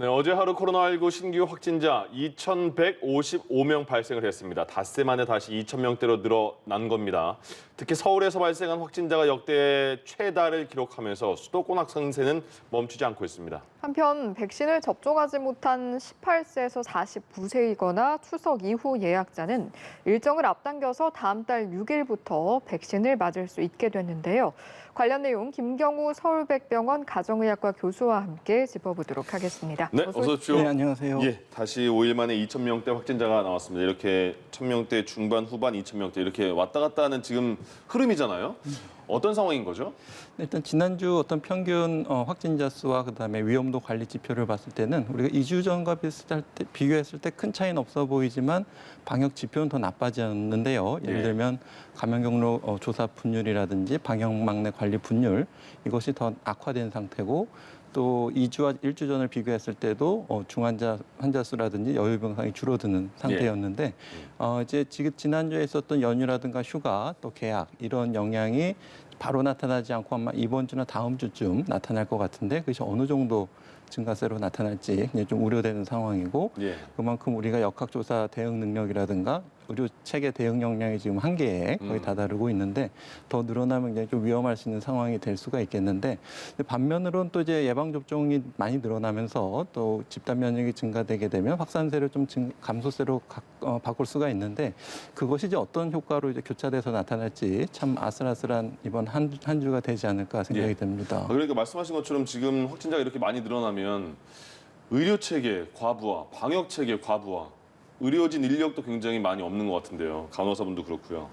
네, 어제 하루 코로나19 신규 확진자 2,155명 발생을 했습니다. 닷새 만에 다시 2,000명대로 늘어난 겁니다. 특히 서울에서 발생한 확진자가 역대 최다를 기록하면서 수도권 확산세는 멈추지 않고 있습니다. 한편 백신을 접종하지 못한 18세에서 49세이거나 추석 이후 예약자는 일정을 앞당겨서 다음 달 6일부터 백신을 맞을 수 있게 됐는데요. 관련 내용 김경우 서울백병원 가정의학과 교수와 함께 짚어보도록 하겠습니다. 네, 어서 오십시오. 네, 안녕하세요. 예, 다시 5일 만에 2,000명대 확진자가 나왔습니다. 이렇게 1,000명대 중반, 후반 2,000명대 이렇게 왔다 갔다 하는 지금 흐름이잖아요. 어떤 상황인 거죠? 일단 지난주 어떤 평균 확진자 수와 그다음에 위험도 관리 지표를 봤을 때는 우리가 2주 전과 비교했을 때 큰 차이는 없어 보이지만 방역 지표는 더 나빠졌는데요. 예를 들면 감염 경로 조사 분율이라든지 방역 막내 관리 분율 이것이 더 악화된 상태고 또 2주와 1주 전을 비교했을 때도 중환자 환자 수라든지 여유 병상이 줄어드는 상태였는데 이제 지난주에 있었던 연휴라든가 휴가 또 개학 이런 영향이 바로 나타나지 않고 아마 이번 주나 다음 주쯤 나타날 것 같은데 그것이 어느 정도 증가세로 나타날지 굉장히 좀 우려되는 상황이고 그만큼 우리가 역학조사 대응 능력이라든가 의료 체계 대응 역량이 지금 한계에 거의 다다르고 있는데 더 늘어나면 굉장히 좀 위험할 수 있는 상황이 될 수가 있겠는데 반면으로는 또 이제 예방 접종이 많이 늘어나면서 또 집단 면역이 증가되게 되면 확산세를 좀 감소세로 바꿀 수가 있는데 그것이 이제 어떤 효과로 이제 교차돼서 나타날지 참 아슬아슬한 이번 한 주가 되지 않을까 생각이 됩니다. 그러니까 말씀하신 것처럼 지금 확진자가 이렇게 많이 늘어나면 의료 체계 과부하, 방역 체계 과부하 의료진 인력도 굉장히 많이 없는 것 같은데요. 간호사분도 그렇고요.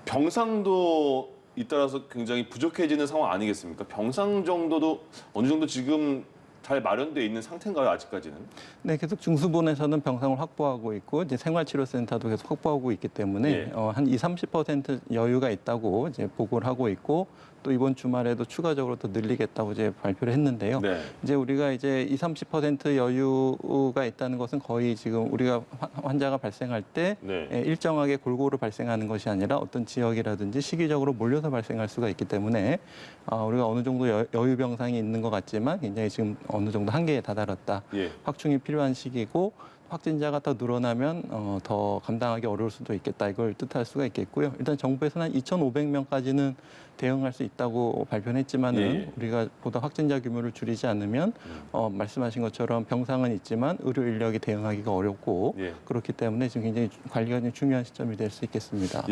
병상도 잇따라서 굉장히 부족해지는 상황 아니겠습니까? 병상 정도도 어느 정도 지금 잘 마련돼 있는 상태인가요, 아직까지는? 네, 계속 중수본에서는 병상을 확보하고 있고 이제 생활치료센터도 계속 확보하고 있기 때문에 한 30% 여유가 있다고 이제 보고를 하고 있고 또 이번 주말에도 추가적으로 더 늘리겠다고 이제 발표를 했는데요. 이제 우리가 이제 30% 여유가 있다는 것은 거의 지금 우리가 환자가 발생할 때 일정하게 골고루 발생하는 것이 아니라 어떤 지역이라든지 시기적으로 몰려서 발생할 수가 있기 때문에 우리가 어느 정도 여유 병상이 있는 것 같지만 굉장히 지금 어느 정도 한계에 다다랐다. 확충이 필요한 시기고 확진자가 더 늘어나면 더 감당하기 어려울 수도 있겠다. 이걸 뜻할 수가 있겠고요. 일단 정부에서는 한 2,500명까지는 대응할 수 있다고 발표는 했지만은 우리가 보다 확진자 규모를 줄이지 않으면 말씀하신 것처럼 병상은 있지만 의료 인력이 대응하기가 어렵고 그렇기 때문에 지금 굉장히 관리가 중요한 시점이 될 수 있겠습니다.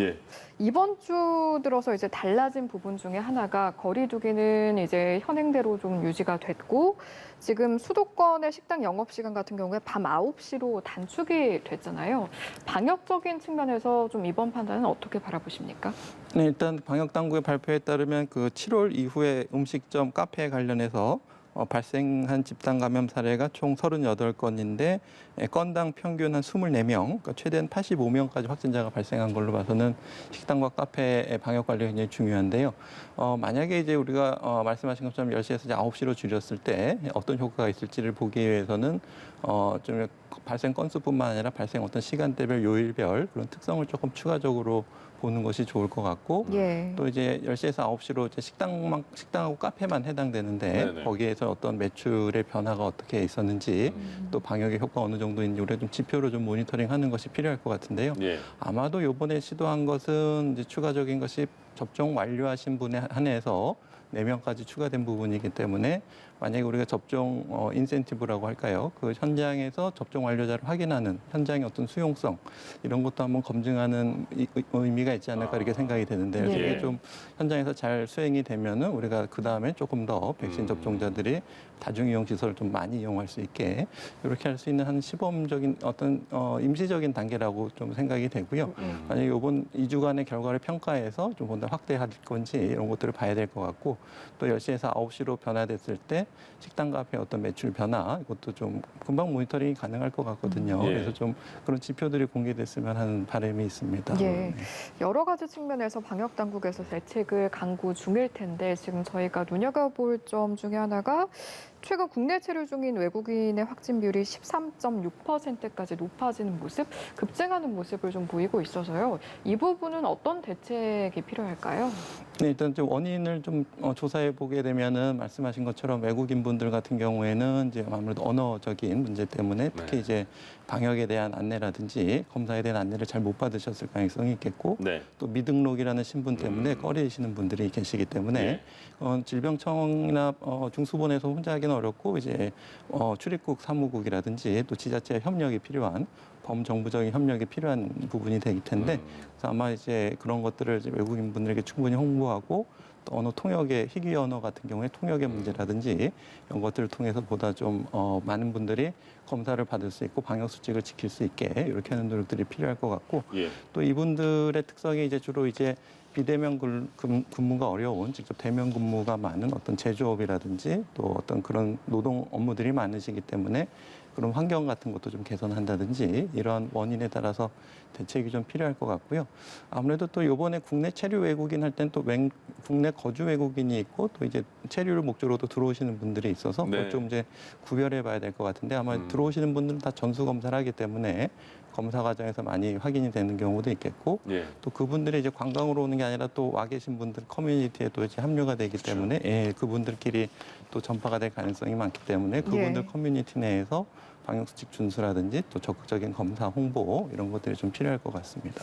이번 주 들어서 이제 달라진 부분 중에 하나가 거리두기는 이제 현행대로 좀 유지가 됐고 지금 수도권의 식당 영업시간 같은 경우에 밤 9시로 단축이 됐잖아요. 방역적인 측면에서 좀 이번 판단은 어떻게 바라보십니까? 네, 일단 방역당국의 발표에 따르면 그 7월 이후에 음식점, 카페에 관련해서 발생한 집단 감염 사례가 총 38건인데 건당 평균 한 24명, 그러니까 최대한 85명까지 확진자가 발생한 걸로 봐서는 식당과 카페의 방역 관리가 굉장히 중요한데요. 만약에 이제 우리가 말씀하신 것처럼 10시에서 이제 9시로 줄였을 때 어떤 효과가 있을지를 보기 위해서는 좀 발생 건수뿐만 아니라 발생 어떤 시간대별, 요일별 그런 특성을 조금 추가적으로 보는 것이 좋을 것 같고 또 이제 10시에서 9시로 이제 식당하고 카페만 해당되는데 거기에서 어떤 매출의 변화가 어떻게 있었는지 또 방역의 효과 어느 정도인지 우리가 좀 지표로 좀 모니터링하는 것이 필요할 것 같은데요. 아마도 이번에 시도한 것은 이제 추가적인 것이 접종 완료하신 분에 한해서 4명까지 추가된 부분이기 때문에 만약에 우리가 접종 인센티브라고 할까요? 그 현장에서 접종 완료자를 확인하는 현장의 어떤 수용성 이런 것도 한번 검증하는 의미가 있지 않을까 이렇게 생각이 되는데 이게 좀 현장에서 잘 수행이 되면은 우리가 그 다음에 조금 더 백신 접종자들이 다중이용 시설을 좀 많이 이용할 수 있게 이렇게 할 수 있는 한 시범적인 어떤 임시적인 단계라고 좀 생각이 되고요. 만약에 이번 2주간의 결과를 평가해서 좀 보다 확대할 건지 이런 것들을 봐야 될 것 같고 또 10시에서 9시로 변화됐을 때 식당 카페 어떤 매출 변화 이것도 좀 금방 모니터링이 가능할 것 같거든요. 그래서 좀 그런 지표들이 공개됐으면 하는 바람이 있습니다. 여러 가지 측면에서 방역 당국에서 대책을 강구 중일 텐데 지금 저희가 눈여겨볼 점 중에 하나가 최근 국내 체류 중인 외국인의 확진 비율이 13.6%까지 높아지는 모습, 급증하는 모습을 좀 보이고 있어서요. 이 부분은 어떤 대책이 필요할까요? 네, 일단 좀 원인을 좀 조사해 보게 되면은 말씀하신 것처럼 외국인 분들 같은 경우에는 이제 아무래도 언어적인 문제 때문에 특히 네. 이제 방역에 대한 안내라든지 검사에 대한 안내를 잘 못 받으셨을 가능성이 있겠고 네. 또 미등록이라는 신분 때문에 꺼리시는 분들이 계시기 때문에 예. 질병청이나 중수본에서 혼자 하기는 어렵고 이제 출입국 사무국이라든지 또 지자체 협력이 필요한 범정부적인 협력이 필요한 부분이 되기 텐데 그래서 아마 이제 그런 것들을 이제 외국인 분들에게 충분히 홍보하고 또 언어 통역의 희귀 언어 같은 경우에 통역의 문제라든지 이런 것들을 통해서 보다 좀 많은 분들이 검사를 받을 수 있고 방역 수칙을 지킬 수 있게 이렇게 하는 노력들이 필요할 것 같고 예. 또 이분들의 특성이 이제 주로 이제 비대면 근무가 어려운 직접 대면 근무가 많은 어떤 제조업이라든지 또 어떤 그런 노동 업무들이 많으시기 때문에 그런 환경 같은 것도 좀 개선한다든지 이러한 원인에 따라서 대책이 좀 필요할 것 같고요. 아무래도 또 이번에 국내 체류 외국인 할 땐 또 국내 거주 외국인이 있고 또 이제 체류를 목적으로도 들어오시는 분들이 있어서 네. 그걸 좀 이제 구별해 봐야 될 것 같은데 아마 들어오시는 분들은 다 전수 검사를 하기 때문에 검사 과정에서 많이 확인이 되는 경우도 있겠고 예. 또 그분들이 이제 관광으로 오는 게 아니라 또 와 계신 분들 커뮤니티에 또 이제 합류가 되기 때문에 예, 그분들끼리 또 전파가 될 가능성이 많기 때문에 그분들 예. 커뮤니티 내에서 방역수칙 준수라든지 또 적극적인 검사 홍보 이런 것들이 좀 필요할 것 같습니다.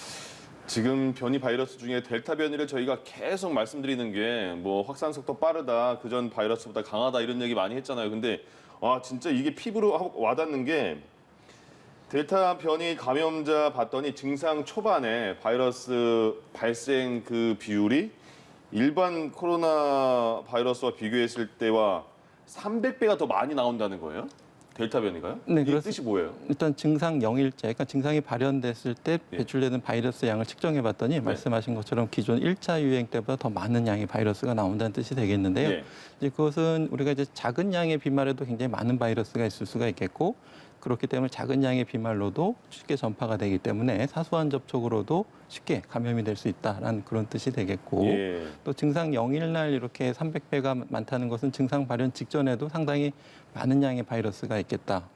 지금 변이 바이러스 중에 델타 변이를 저희가 계속 말씀드리는 게 뭐 확산 속도 빠르다, 그전 바이러스보다 강하다 이런 얘기 많이 했잖아요. 근데 진짜 이게 피부로 와닿는 게 델타 변이 감염자 봤더니 증상 초반에 바이러스 발생 그 비율이 일반 코로나 바이러스와 비교했을 때와 300배가 더 많이 나온다는 거예요? 델타 변이가요? 네, 이 그렇습니다. 뜻이 뭐예요? 일단 증상 0일째, 그러니까 증상이 발현됐을 때 예. 배출되는 바이러스 양을 측정해 봤더니 말씀하신 것처럼 기존 1차 유행 때보다 더 많은 양의 바이러스가 나온다는 뜻이 되겠는데요. 예. 이제 그것은 우리가 이제 작은 양의 비말에도 굉장히 많은 바이러스가 있을 수가 있겠고 그렇기 때문에 작은 양의 비말로도 쉽게 전파가 되기 때문에 사소한 접촉으로도 쉽게 감염이 될 수 있다라는 그런 뜻이 되겠고 예. 또 증상 0일 날 이렇게 300배가 많다는 것은 증상 발현 직전에도 상당히 많은 양의 바이러스가 있겠다.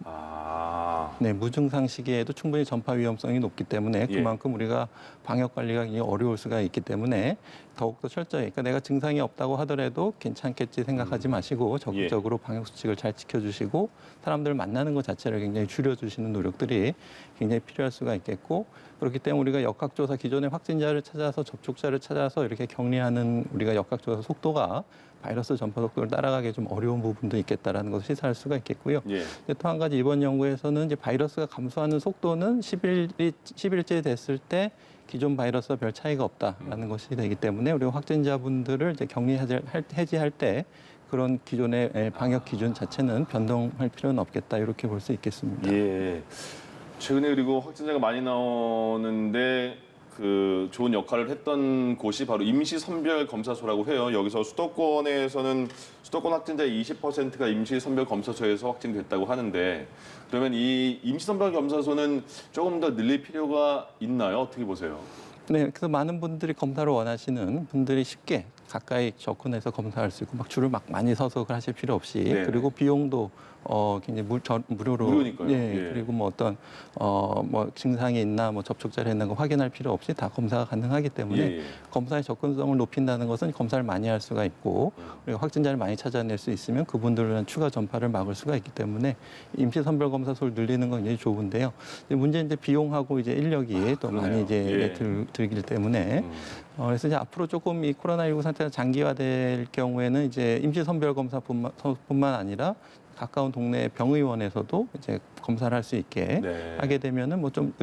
네, 무증상 시기에도 충분히 전파 위험성이 높기 때문에 그만큼 우리가 방역 관리가 굉장히 어려울 수가 있기 때문에 더욱더 철저히, 그러니까 내가 증상이 없다고 하더라도 괜찮겠지 생각하지 마시고 적극적으로 방역 수칙을 잘 지켜주시고 사람들 만나는 것 자체를 굉장히 줄여주시는 노력들이 굉장히 필요할 수가 있겠고 그렇기 때문에 우리가 역학조사 기존의 확진자를 찾아서 접촉자를 찾아서 이렇게 격리하는 우리가 역학조사 속도가 바이러스 전파 속도를 따라가기 좀 어려운 부분도 있겠다라는 것을 시사할 수가 있겠고요. 예. 또 한 가지 이번 연구에서는 이제 바이러스가 감소하는 속도는 10일째 됐을 때 기존 바이러스와 별 차이가 없다라는 것이 되기 때문에 우리 확진자분들을 이제 해지할 때 그런 기존의 방역 기준 자체는 변동할 필요는 없겠다 이렇게 볼 수 있겠습니다. 예. 최근에 그리고 확진자가 많이 나오는데 그 좋은 역할을 했던 곳이 바로 임시선별검사소라고 해요. 여기서 수도권에서는 수도권 확진자의 20%가 임시선별검사소에서 확진됐다고 하는데 그러면 이 임시선별검사소는 조금 더 늘릴 필요가 있나요? 어떻게 보세요? 네, 그래서 많은 분들이 검사를 원하시는 분들이 쉽게 가까이 접근해서 검사할 수 있고 막 줄을 막 많이 서서 하실 필요 없이 네네. 그리고 비용도 굉장히 무료로 무료니까요. 예, 예. 그리고 뭐 어떤 뭐 증상이 있나 뭐 접촉자를 했나 거 확인할 필요 없이 다 검사가 가능하기 때문에 예. 검사의 접근성을 높인다는 것은 검사를 많이 할 수가 있고 우리가 확진자를 많이 찾아낼 수 있으면 그분들을 위한 추가 전파를 막을 수가 있기 때문에 임시 선별 검사소를 늘리는 건 굉장히 좋은데요. 문제는 이제 비용하고 이제 인력이 또 그러네요. 많이 이제 예. 들기 때문에 그래서 이제 앞으로 조금 이 코로나19 상태가 장기화될 경우에는 이제 임시 선별 검사뿐만 아니라 가까운 동네 병의원에서도 이제 검사를 할 수 있게 네. 하게 되면은 뭐 좀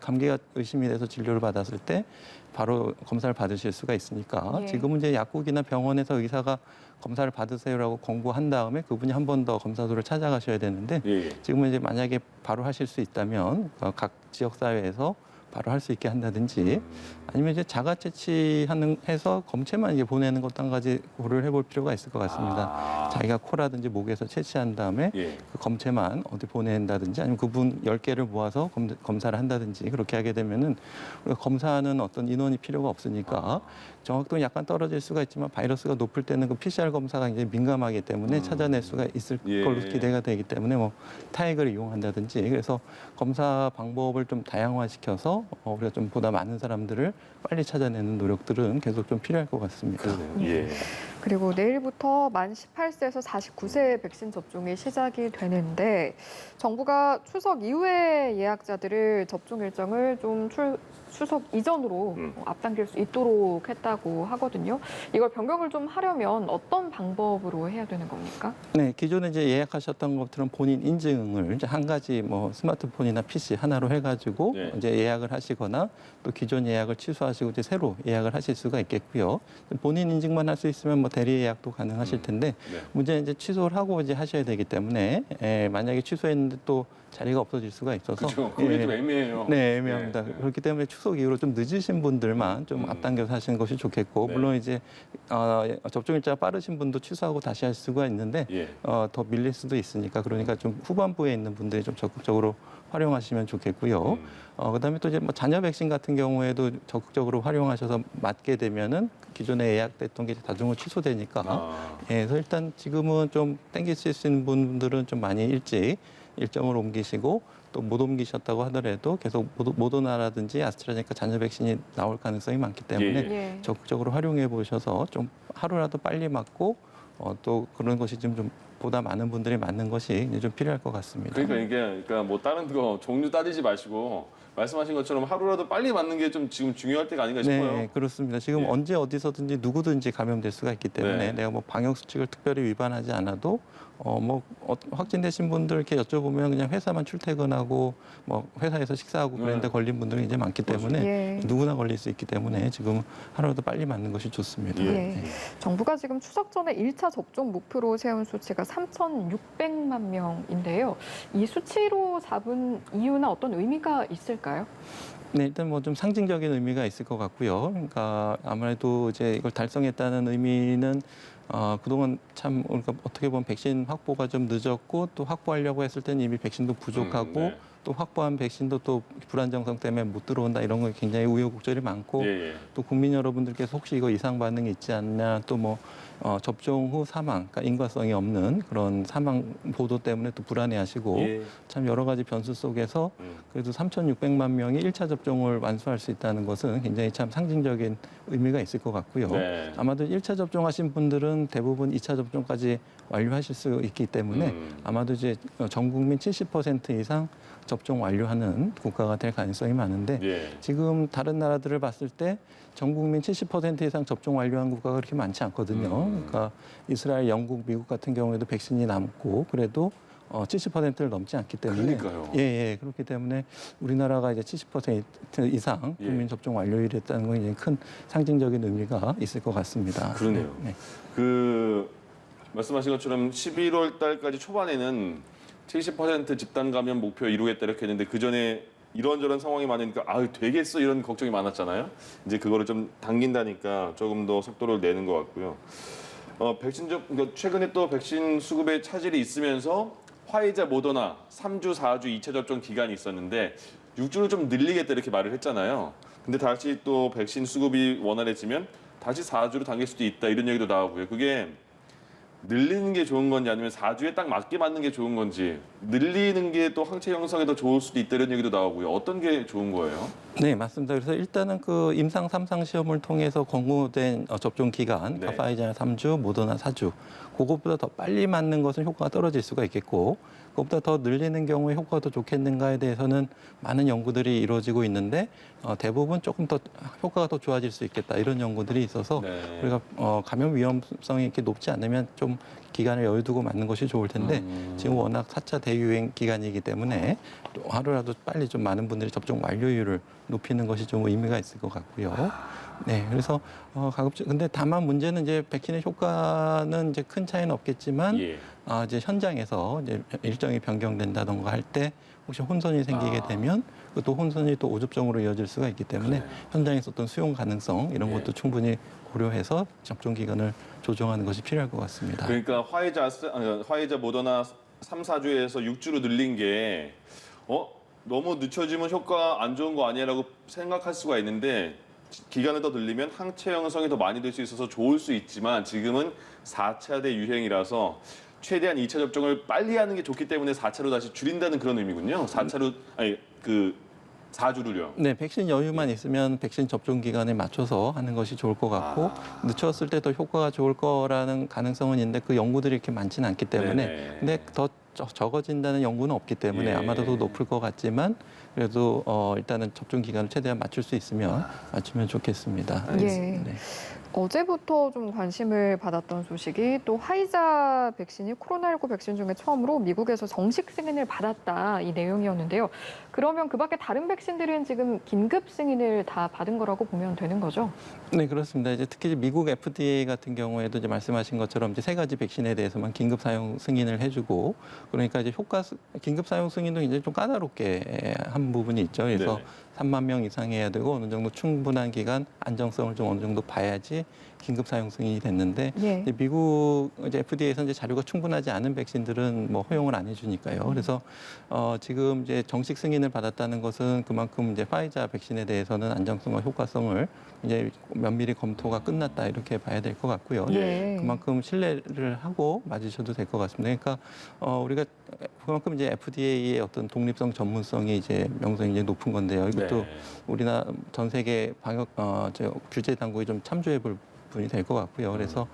감기가 의심이 돼서 진료를 받았을 때 바로 검사를 받으실 수가 있으니까 예. 지금은 이제 약국이나 병원에서 의사가 검사를 받으세요라고 권고한 다음에 그분이 한 번 더 검사소를 찾아가셔야 되는데 예. 지금은 이제 만약에 바로 하실 수 있다면 각 지역 사회에서 바로 할 수 있게 한다든지 아니면 이제 자가 채취하는 해서 검체만 이제 보내는 것도 한 가지 고려를 해볼 필요가 있을 것 같습니다. 아. 자기가 코라든지 목에서 채취한 다음에 예. 그 검체만 어디 보낸다든지 아니면 그분 10개를 모아서 검사를 한다든지 그렇게 하게 되면은 우리가 검사하는 어떤 인원이 필요가 없으니까 정확도는 약간 떨어질 수가 있지만 바이러스가 높을 때는 그 PCR 검사가 굉장히 민감하기 때문에 찾아낼 수가 있을 예. 걸로 기대가 되기 때문에 뭐 타액을 이용한다든지 그래서 검사 방법을 좀 다양화시켜서 우리가 좀 보다 많은 사람들을 빨리 찾아내는 노력들은 계속 좀 필요할 것 같습니다. 그러네요. 예. 그리고 내일부터 만 18세에서 49세 백신 접종이 시작이 되는데 정부가 추석 이후에 예약자들을 접종 일정을 좀 추석 이전으로 앞당길 수 있도록 했다고 하거든요. 이걸 변경을 좀 하려면 어떤 방법으로 해야 되는 겁니까? 네, 기존에 이제 예약하셨던 것들은 본인 인증을 이제 한 가지 뭐 스마트폰이나 PC 하나로 해가지고 네. 이제 예약을 하시거나 또 기존 예약을 취소하시고 이제 새로 예약을 하실 수가 있겠고요. 본인 인증만 할 수 있으면 뭐 대리 예약도 가능하실 텐데 네. 문제는 이제 취소를 하고 이제 하셔야 되기 때문에 만약에 취소했는데 또 자리가 없어질 수가 있어서 그렇죠. 그게 예. 좀 애매해요. 네, 애매합니다. 네, 네. 그렇기 때문에 추석 이후로 좀 늦으신 분들만 좀 앞당겨서 하시는 것이 좋겠고, 네. 물론 이제 접종 일자가 빠르신 분도 취소하고 다시 할 수가 있는데 예. 더 밀릴 수도 있으니까 그러니까 좀 후반부에 있는 분들이 좀 적극적으로 활용하시면 좋겠고요. 그다음에 또 이제 뭐 자녀 백신 같은 경우에도 적극적으로 활용하셔서 맞게 되면은 기존에 예약됐던 게 자동으로 취소되니까. 아. 예, 그래서 일단 지금은 좀 땡기실 수 있는 분들은 좀 많이 일찍 일정을 옮기시고 또 못 옮기셨다고 하더라도 계속 모더나라든지 아스트라제네카 자녀 백신이 나올 가능성이 많기 때문에 예. 적극적으로 활용해 보셔서 좀 하루라도 빨리 맞고 또 그런 것이 좀 보다 많은 분들이 맞는 것이 이제 좀 필요할 것 같습니다. 그러니까 뭐 다른 거 종류 따지지 마시고 말씀하신 것처럼 하루라도 빨리 맞는 게 좀 지금 중요할 때가 아닌가 싶어요. 네, 그렇습니다. 지금 예. 언제 어디서든지 누구든지 감염될 수가 있기 때문에 네. 내가 뭐 방역 수칙을 특별히 위반하지 않아도 확진되신 분들 이렇게 여쭤보면 그냥 회사만 출퇴근하고 뭐 회사에서 식사하고 그랬는데 네. 걸린 분들이 이제 많기 때문에 예. 누구나 걸릴 수 있기 때문에 지금 하루라도 빨리 맞는 것이 좋습니다. 예. 예. 정부가 지금 추석 전에 1차 접종 목표로 세운 수치가 3,600만 명인데요. 이 수치로 잡은 이유나 어떤 의미가 있을까요? 네, 일단 뭐 좀 상징적인 의미가 있을 것 같고요. 그러니까 아무래도 이제 이걸 달성했다는 의미는 그동안 참 우리가 어떻게 보면 백신 확보가 좀 늦었고 또 확보하려고 했을 때는 이미 백신도 부족하고 네. 또 확보한 백신도 또 불안정성 때문에 못 들어온다 이런 거 굉장히 우여곡절이 많고 예, 예. 또 국민 여러분들께서 혹시 이거 이상 반응이 있지 않냐 또 뭐 접종 후 사망, 그러니까 인과성이 없는 그런 사망 보도 때문에 또 불안해하시고 예. 참 여러 가지 변수 속에서 그래도 3,600만 명이 1차 접종을 완수할 수 있다는 것은 굉장히 참 상징적인 의미가 있을 것 같고요. 네. 아마도 1차 접종하신 분들은 대부분 2차 접종까지 완료하실 수 있기 때문에 아마도 이제 전 국민 70% 이상 접종 완료하는 국가가 될 가능성이 많은데 예. 지금 다른 나라들을 봤을 때 전 국민 70% 이상 접종 완료한 국가가 그렇게 많지 않거든요. 그러니까 이스라엘, 영국, 미국 같은 경우에도 백신이 남고 그래도 70%를 넘지 않기 때문에 그러니까요. 예, 그렇기 때문에 우리나라가 이제 70% 이상 국민 예. 접종 완료율이 있다는 건 이제 큰 상징적인 의미가 있을 것 같습니다. 그러네요. 네. 그 말씀하신 것처럼 11월 달까지 초반에는 70% 집단 감염 목표 이루겠다 이렇게 했는데 그 전에 이런저런 상황이 많으니까 되겠어 이런 걱정이 많았잖아요. 이제 그거를 좀 당긴다니까 조금 더 속도를 내는 것 같고요. 그러니까 최근에 또 백신 수급에 차질이 있으면서 화이자, 모더나 3주, 4주 2차 접종 기간이 있었는데 6주를 좀 늘리겠다 이렇게 말을 했잖아요. 근데 다시 또 백신 수급이 원활해지면 다시 4주로 당길 수도 있다 이런 얘기도 나오고요. 그게 늘리는 게 좋은 건지 아니면 4주에 딱 맞게 맞는 게 좋은 건지 늘리는 게 또 항체 형성에 더 좋을 수도 있다 이런 얘기도 나오고요. 어떤 게 좋은 거예요? 네, 맞습니다. 그래서 일단은 그 임상 3상 시험을 통해서 권고된 접종 기간, 네. 파이자는 3주, 모더나 4주. 그것보다 더 빨리 맞는 것은 효과가 떨어질 수가 있겠고, 그것보다 더 늘리는 경우에 효과가 더 좋겠는가에 대해서는 많은 연구들이 이루어지고 있는데 대부분 조금 더 효과가 더 좋아질 수 있겠다 이런 연구들이 있어서 네. 우리가 감염 위험성이 이렇게 높지 않으면 좀 기간을 여유 두고 맞는 것이 좋을 텐데 지금 워낙 4차 대유행 기간이기 때문에 또 하루라도 빨리 좀 많은 분들이 접종 완료율을 높이는 것이 좀 의미가 있을 것 같고요. 네, 그래서 가급적 근데 다만 문제는 이제 백신의 효과는 이제 큰 차이는 없겠지만 예. 이제 현장에서 이제 일정이 변경된다던가 할 때 혹시 혼선이 생기게 되면 또 혼선이 또 오접종으로 이어질 수가 있기 때문에 그래요. 현장에서 어떤 수용 가능성 이런 예. 것도 충분히 고려해서 접종 기간을 조정하는 것이 필요할 것 같습니다. 그러니까 화이자 모더나 3, 4주에서 6주로 늘린 게 너무 늦춰지면 효과 안 좋은 거 아니야라고 생각할 수가 있는데 기간을 더 늘리면 항체 형성이 더 많이 될 수 있어서 좋을 수 있지만 지금은 4차 대 유행이라서 최대한 2차 접종을 빨리 하는 게 좋기 때문에 4차로 다시 줄인다는 그런 의미군요. 4차로 아니 그 4주를요. 네, 백신 여유만 있으면 백신 접종 기간에 맞춰서 하는 것이 좋을 것 같고 늦췄을 때 더 효과가 좋을 거라는 가능성은 있는데 그 연구들이 이렇게 많지는 않기 때문에 네네. 근데 더 적어진다는 연구는 없기 때문에 예. 아마도 더 높을 것 같지만 그래도 일단은 접종 기간을 최대한 맞출 수 있으면 맞추면 좋겠습니다. 알겠습니다. 네. 어제부터 좀 관심을 받았던 소식이 또 화이자 백신이 코로나19 백신 중에 처음으로 미국에서 정식 승인을 받았다 이 내용이었는데요. 그러면 그 밖에 다른 백신들은 지금 긴급 승인을 다 받은 거라고 보면 되는 거죠? 네, 그렇습니다. 이제 특히 미국 FDA 같은 경우에도 이제 말씀하신 것처럼 이제 3가지 백신에 대해서만 긴급 사용 승인을 해주고 그러니까 이제 긴급 사용 승인도 이제 좀 까다롭게 한 부분이 있죠. 그래서 네네. 3만 명 이상 해야 되고 어느 정도 충분한 기간 안정성을 좀 어느 정도 봐야지 긴급 사용 승인이 됐는데 예. 이제 미국 이제 FDA에서 이제 자료가 충분하지 않은 백신들은 뭐 허용을 안 해주니까요. 그래서 지금 이제 정식 승인을 받았다는 것은 그만큼 이제 화이자 백신에 대해서는 안정성과 효과성을 이제 면밀히 검토가 끝났다 이렇게 봐야 될 것 같고요. 예. 그만큼 신뢰를 하고 맞으셔도 될 것 같습니다. 그러니까 우리가 그만큼 이제 FDA의 어떤 독립성, 전문성이 이제 명성이 이제 높은 건데요. 이것도 네. 우리나라 전 세계 방역 규제 당국이 좀 참조해 볼 부분이 될 것 같고요. 그래서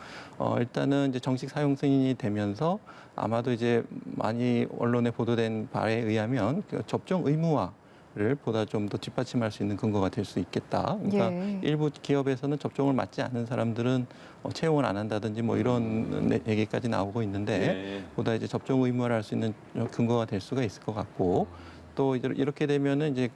일단은 이제 정식 사용 승인이 되면서 아마도 이제 많이 언론에 보도된 바에 의하면 그 접종 의무화를 보다 좀 더 뒷받침할 수 있는 근거가 될 수 있겠다. 그러니까 예. 일부 기업에서는 접종을 맞지 않는 사람들은 채용을 안 한다든지 뭐 이런 얘기까지 나오고 있는데 네. 보다 이제 접종 의무화를 할 수 있는 근거가 될 수가 있을 것 같고 또 이렇게 되면은 이제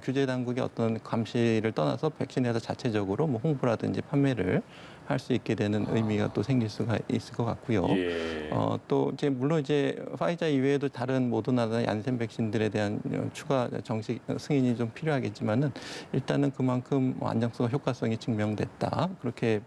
규제 당국의 어떤 감시를 떠나서 백신에 대해서 자체적으로 뭐 홍보라든지 판매를 할 수 있게 되는 의미가 또 생길 수가 있을 것 같고요. 예. 또 이제 물론 이제 화이자 이외에도 다른 모더나나 얀센 백신들에 대한 추가 정식 승인이 좀 필요하겠지만은 일단은 그만큼 안정성과 효과성이 증명됐다 그렇게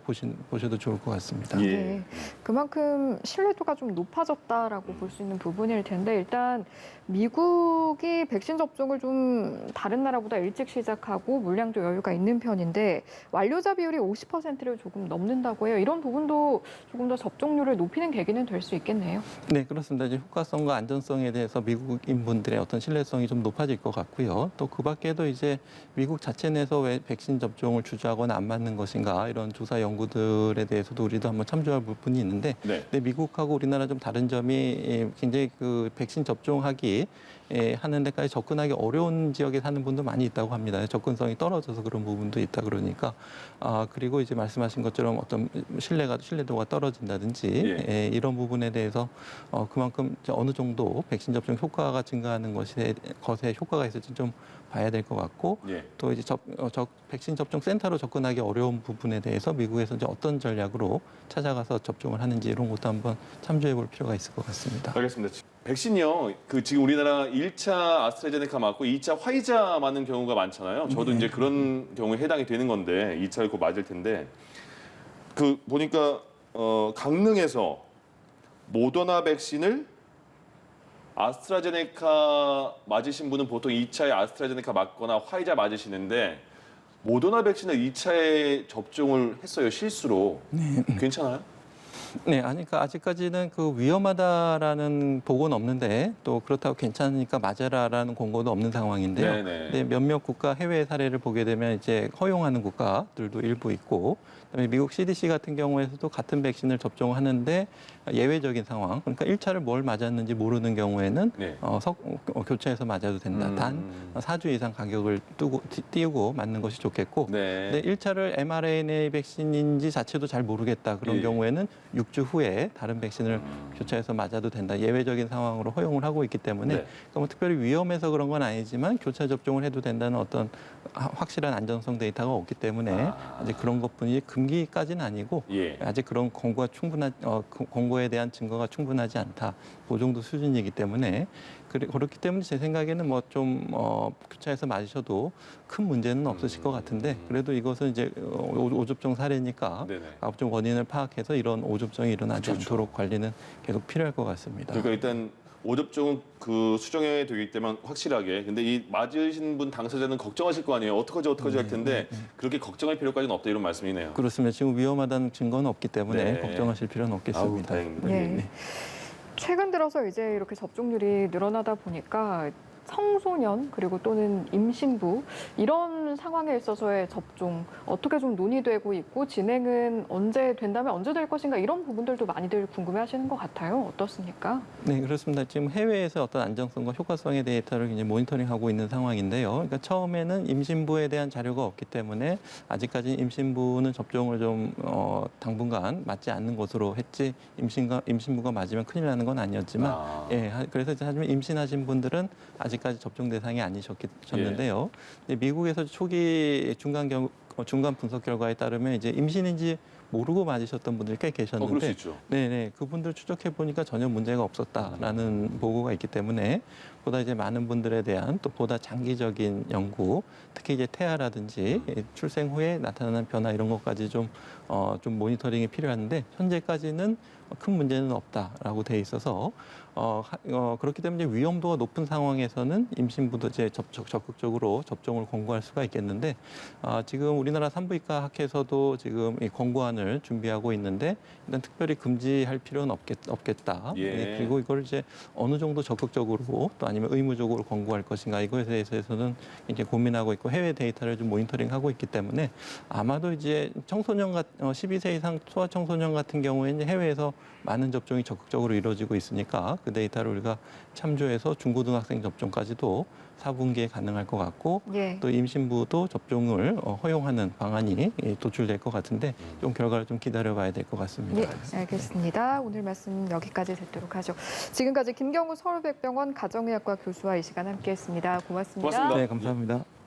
보셔도 좋을 것 같습니다. 예. 네. 그만큼 신뢰도가 좀 높아졌다라고 볼 수 있는 부분일 텐데 일단 미국이 백신 접종을 좀 다른 나라보다 일찍 시작하고 물량도 여유가 있는 편인데 완료자 비율이 50%를 조금 넘는다고 해요. 이런 부분도 조금 더 접종률을 높이는 계기는 될 수 있겠네요. 네, 그렇습니다. 이제 효과성과 안전성에 대해서 미국인분들의 어떤 신뢰성이 좀 높아질 것 같고요. 또 그 밖에도 이제 미국 자체 내에서 왜 백신 접종을 주저하거나 안 맞는 것인가 이런 조사 연구들에 대해서도 우리도 한번 참조할 부분이 있는데 네. 근데 미국하고 우리나라 좀 다른 점이 굉장히 그 백신 접종하기 하는 데까지 접근하기 어려운 지역에 사는 분도 많이 있다고 합니다. 접근성이 떨어져서 그런 부분도 있다 그러니까 그리고 이제 말씀하신 것처럼 어떤 신뢰도가 떨어진다든지 이런 부분에 대해서 그만큼 이제 어느 정도 백신 접종 효과가 증가하는 것에 효과가 있을지 좀 봐야 될 것 같고 예. 또 이제 백신 접종 센터로 접근하기 어려운 부분에 대해서 미국에서 이제 어떤 전략으로 찾아가서 접종을 하는지 이런 것도 한번 참조해 볼 필요가 있을 것 같습니다. 알겠습니다. 백신이요. 지금 우리나라 1차 아스트라제네카 맞고 2차 화이자 맞는 경우가 많잖아요. 저도 이제 그런 경우에 해당이 되는 건데 2차를 곧 맞을 텐데 보니까 강릉에서 모더나 백신을 아스트라제네카 맞으신 분은 보통 2차에 아스트라제네카 맞거나 화이자 맞으시는데 모더나 백신을 2차에 접종을 했어요. 실수로. 괜찮아요? 네, 아니, 그러니까 아직까지는 그 위험하다라는 보고는 없는데 또 그렇다고 괜찮으니까 맞아라라는 공고도 없는 상황인데요. 네네. 근데 몇몇 국가 해외 사례를 보게 되면 이제 허용하는 국가들도 일부 있고 그다음에 미국 CDC 같은 경우에서도 같은 백신을 접종하는데 예외적인 상황, 그러니까 1차를 뭘 맞았는지 모르는 경우에는 네. 교차해서 맞아도 된다. 단 4주 이상 간격을 띄우고 맞는 것이 좋겠고, 네. 근데 1차를 mRNA 백신인지 자체도 잘 모르겠다. 그런 예. 경우에는 6주 후에 다른 백신을 교차해서 맞아도 된다. 예외적인 상황으로 허용을 하고 있기 때문에 네. 그러니까 뭐 특별히 위험해서 그런 건 아니지만 교차 접종을 해도 된다는 어떤 확실한 안전성 데이터가 없기 때문에 아직 그런 것뿐이 금기까지는 아니고 예. 아직 그런 권고가 권고에 대한 증거가 충분하지 않다. 그 정도 수준이기 때문에 그렇기 때문에 제 생각에는 뭐 좀 교차해서 맞으셔도 큰 문제는 없으실 것 같은데 그래도 이것은 이제 오접종 사례니까 네네. 좀 원인을 파악해서 이런 오접종이 일어나지 그렇죠. 않도록 관리는 계속 필요할 것 같습니다. 그러니까 일단 오접종은 그 수정해야 되기 때문에 확실하게. 근데 이 맞으신 분 당사자는 걱정하실 거 아니에요. 어떡하지 할 텐데 그렇게 걱정할 필요까지는 없다 이런 말씀이네요. 그렇습니다. 지금 위험하다는 증거는 없기 때문에 네. 걱정하실 필요는 아우, 없겠습니다. 다행입니다. 네. 최근 들어서 이제 이렇게 접종률이 늘어나다 보니까 청소년 그리고 또는 임신부 이런 상황에 있어서의 접종 어떻게 좀 논의되고 있고 진행은 언제 된다면 언제 될 것인가 이런 부분들도 많이들 궁금해하시는 것 같아요. 어떻습니까? 네, 그렇습니다. 지금 해외에서 어떤 안정성과 효과성의 데이터를 이제 모니터링하고 있는 상황인데요. 그러니까 처음에는 임신부에 대한 자료가 없기 때문에 아직까지 임신부는 접종을 좀 당분간 맞지 않는 것으로 했지 임신부가 맞으면 큰일 나는 건 아니었지만 예, 그래서 하지만 임신하신 분들은 아직까지 접종 대상이 아니셨는데요. 미국에서 초기 중간 분석 결과에 따르면 이제 임신인지 모르고 맞으셨던 분들이 꽤 그럴 수 계셨는데, 있죠. 네네 그분들 추적해 보니까 전혀 문제가 없었다라는 보고가 있기 때문에 보다 이제 많은 분들에 대한 또 보다 장기적인 연구, 특히 이제 태아라든지 출생 후에 나타나는 변화 이런 것까지 좀 모니터링이 필요한데 현재까지는 큰 문제는 없다라고 돼 있어서 그렇기 때문에 위험도가 높은 상황에서는 임신부도 이제 적극적으로 접종을 권고할 수가 있겠는데 지금 우리나라 산부인과 학회에서도 지금 이 권고안을 준비하고 있는데 일단 특별히 금지할 필요는 없겠다. 예. 네, 그리고 이걸 이제 어느 정도 적극적으로 또 아니면 의무적으로 권고할 것인가 이거에 대해서는 이제 고민하고 있고 해외 데이터를 좀 모니터링하고 있기 때문에 아마도 이제 12세 이상 소아 청소년 같은 경우에는 해외에서 많은 접종이 적극적으로 이루어지고 있으니까 그 데이터를 우리가 참조해서 중고등학생 접종까지도 4분기에 가능할 것 같고 예. 또 임신부도 접종을 허용하는 방안이 도출될 것 같은데 좀 결과를 좀 기다려봐야 될 것 같습니다. 예, 알겠습니다. 오늘 말씀 여기까지 듣도록 하죠. 지금까지 김경우 서울백병원 가정의학과 교수와 이 시간 함께했습니다. 고맙습니다. 고맙습니다. 네, 감사합니다.